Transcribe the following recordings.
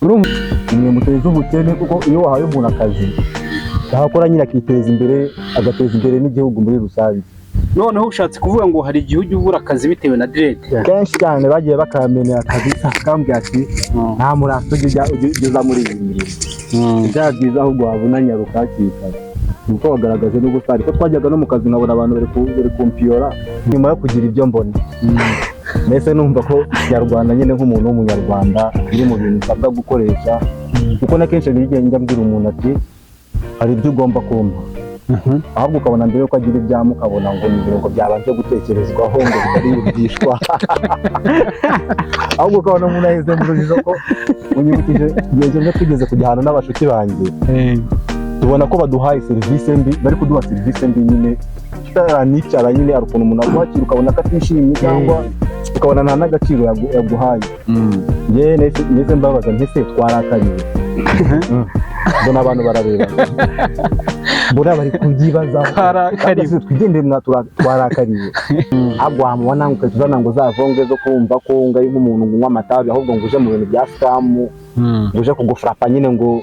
Ni muteza ubukene kuko iyo wahaye umuntu akazi ahakora nyine akiteza imbere agateza imbere n'igihugu muri rusange. Noneho ushatse kuvuga ngo hari igihe ujya ubura akazi bitewe na direct? Kenshi cyane bagiye bakamenera akazi akambwira ati nta murasta ugeza muri iyi mirimo. Byaba byiza ahubwo wabunanya rukakika nuko wagaragaje n'ubusitani ko twajyaga no mu kazi nkabona abantu bari kumpiyora nyuma yo kugira ibyo mbona. Mbese numva ko Nyarwanda nyine nk'umuntu w'umunyarwanda biri mu bintu nsabwa gukoresha kuko na kenshi njya mbwira umuntu ati hari ibyo ugomba kumva, ahubwo ukabona mbere yuko agira ibyamu ukabona ngo ni ibintu byabanje gutekerezwaho ngo bitari bigishwa, ahubwo ukabona umuntu aheze mu rujijo ko unyibukije igihe kimwe tugeze kujyana n'abashuti banjye tubona ko baduhaye serivisi mbi, bari kuduha serivisi mbi nyine tutanicara nyine ari ukuntu umuntu aguhakira ukabona ko atishimye cyangwa ukabona nta n'agaciro yaguhaye. Njye nese mbabaza ntese twarakariwe mbona abantu barareba mbona bari kubyibaza twigendere twarakariwe ahubwo wamubona ngo ukazana ngo zavonge zo kumva ko ngari nk'umuntu unywa amatabi ahubwo ngo uje mu bintu bya scam uje kugufrapa nyine ngo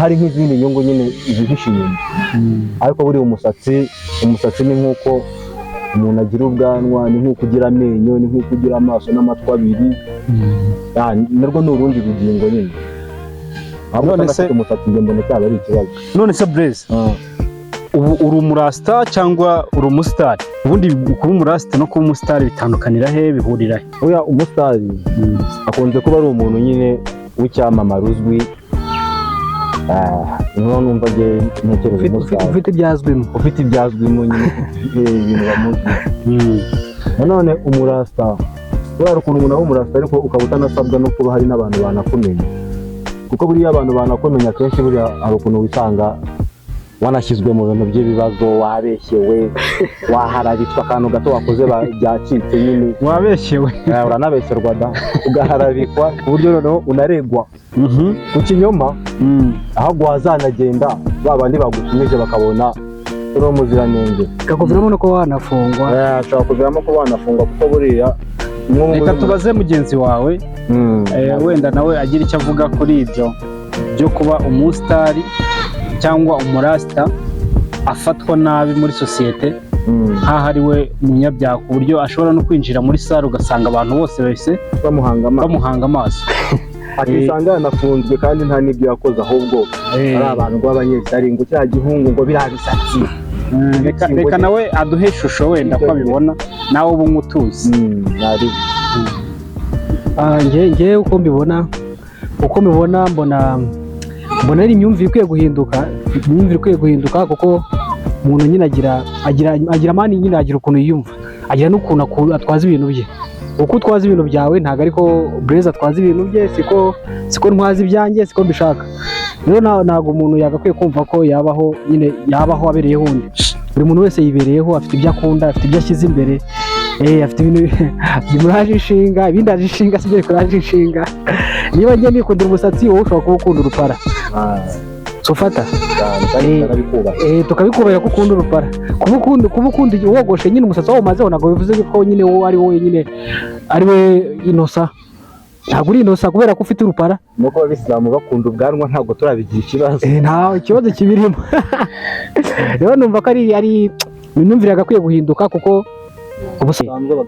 hari nk'izindi nyungu nyine zihishe inyuma. Ariko buri umusatsi ni nk'uko umuntu agira ubwanwa, ni nk'uko ugira amenyo, ni nk'uko ugira amaso n'amatwi abiri, narwo ni urundi rugingo nyine. None se umusatsi mbona cyaba ari ikibazo. None se Blaise ubu uri umurasta cyangwa uri umusitari? Ubundi kuba umurasta no kuba umusitari bitandukanira he, bihurira he? Oya, umusitari akunze kuba ari umuntu nyine w'icyamamare uzwi, niho numva nge ntekereza umusitari ufite ibyazwimo nyine ibintu bamuzi. Nanone umurasta urara ukuntu umuntu aba umurasta ariko ukaba utanasabwa no kuba hari n'abantu banakumenya, kuko buriya abantu banakumenya kenshi buriya hari ukuntu wisanga wanashyizwe mu bintu by'ibibazo, wabeshyewe, waharabitswe akantu gato wakoze byacitse nyine, wabeshyewe uranabesherwa da ugaharabikwa ku buryo noneho unaregwa ku kinyoma, ahubwo wazanagenda babandi bagutumije bakabona uri umuziranenge kakuviramo no ko wanafungwa. Ashobora kuviramo ko wanafungwa kuko buriya reka tubaze mugenzi wawe wenda nawe agira icyo avuga kuri ibyo byo kuba umusitari cyangwa umurasta afatwa nabi muri sosiyete, nk'aho ari we munyabyaha ku buryo ashobora no kwinjira muri sare ugasanga abantu bose bahise bamuhanga amaso akisanga yanafunzwe kandi nta n'ibyo yakoze, ahubwo ari abantu b'abanyeshyari ngo cya gihungu ngo biriya bisatsi. Reka nawe aduhe ishusho wenda ko abibona nawe uba umutuzi. Njye uko mbibona mbona ari imyumvire ikwiye guhinduka, kuko umuntu nyine agira amani nyine, agira ukuntu yiyumva, agira n'ukuntu atwaza ibintu bye. Uko utwaza ibintu byawe ntabwo ariko Blaise atwaza ibintu bye, siko ntwaza ibyanjye, siko mbishaka. Rero ntabwo umuntu yagakwiye kumva ko yabaho abereyeho undi. Buri muntu wese yibereyeho, afite ibyo akunda, afite ibyo ashyize imbere, afite ibintu bimuraje inshinga, ibindi aje inshinga si byo bikuraje inshinga. Niba njye nikundira umusatsi, wowe ushobora kuba ukunda urupara, sofata tukabikubahira ko ukunda urupara. Kuba ukunda wogoshe nyine umusatsi wawe umazeho ntabwo bivuze ko nyine wowe ari wowe nyine ari we inosa. Ntabwo uri inosa kubera ko ufite urupara. Nuko abisilamu bakunda ubwanwa ntabwo turabigira ikibazo. Nta ikibazo kibirimo. Rero numva ko ari imyumvire yagakwiye guhinduka, kuko ubusanzwe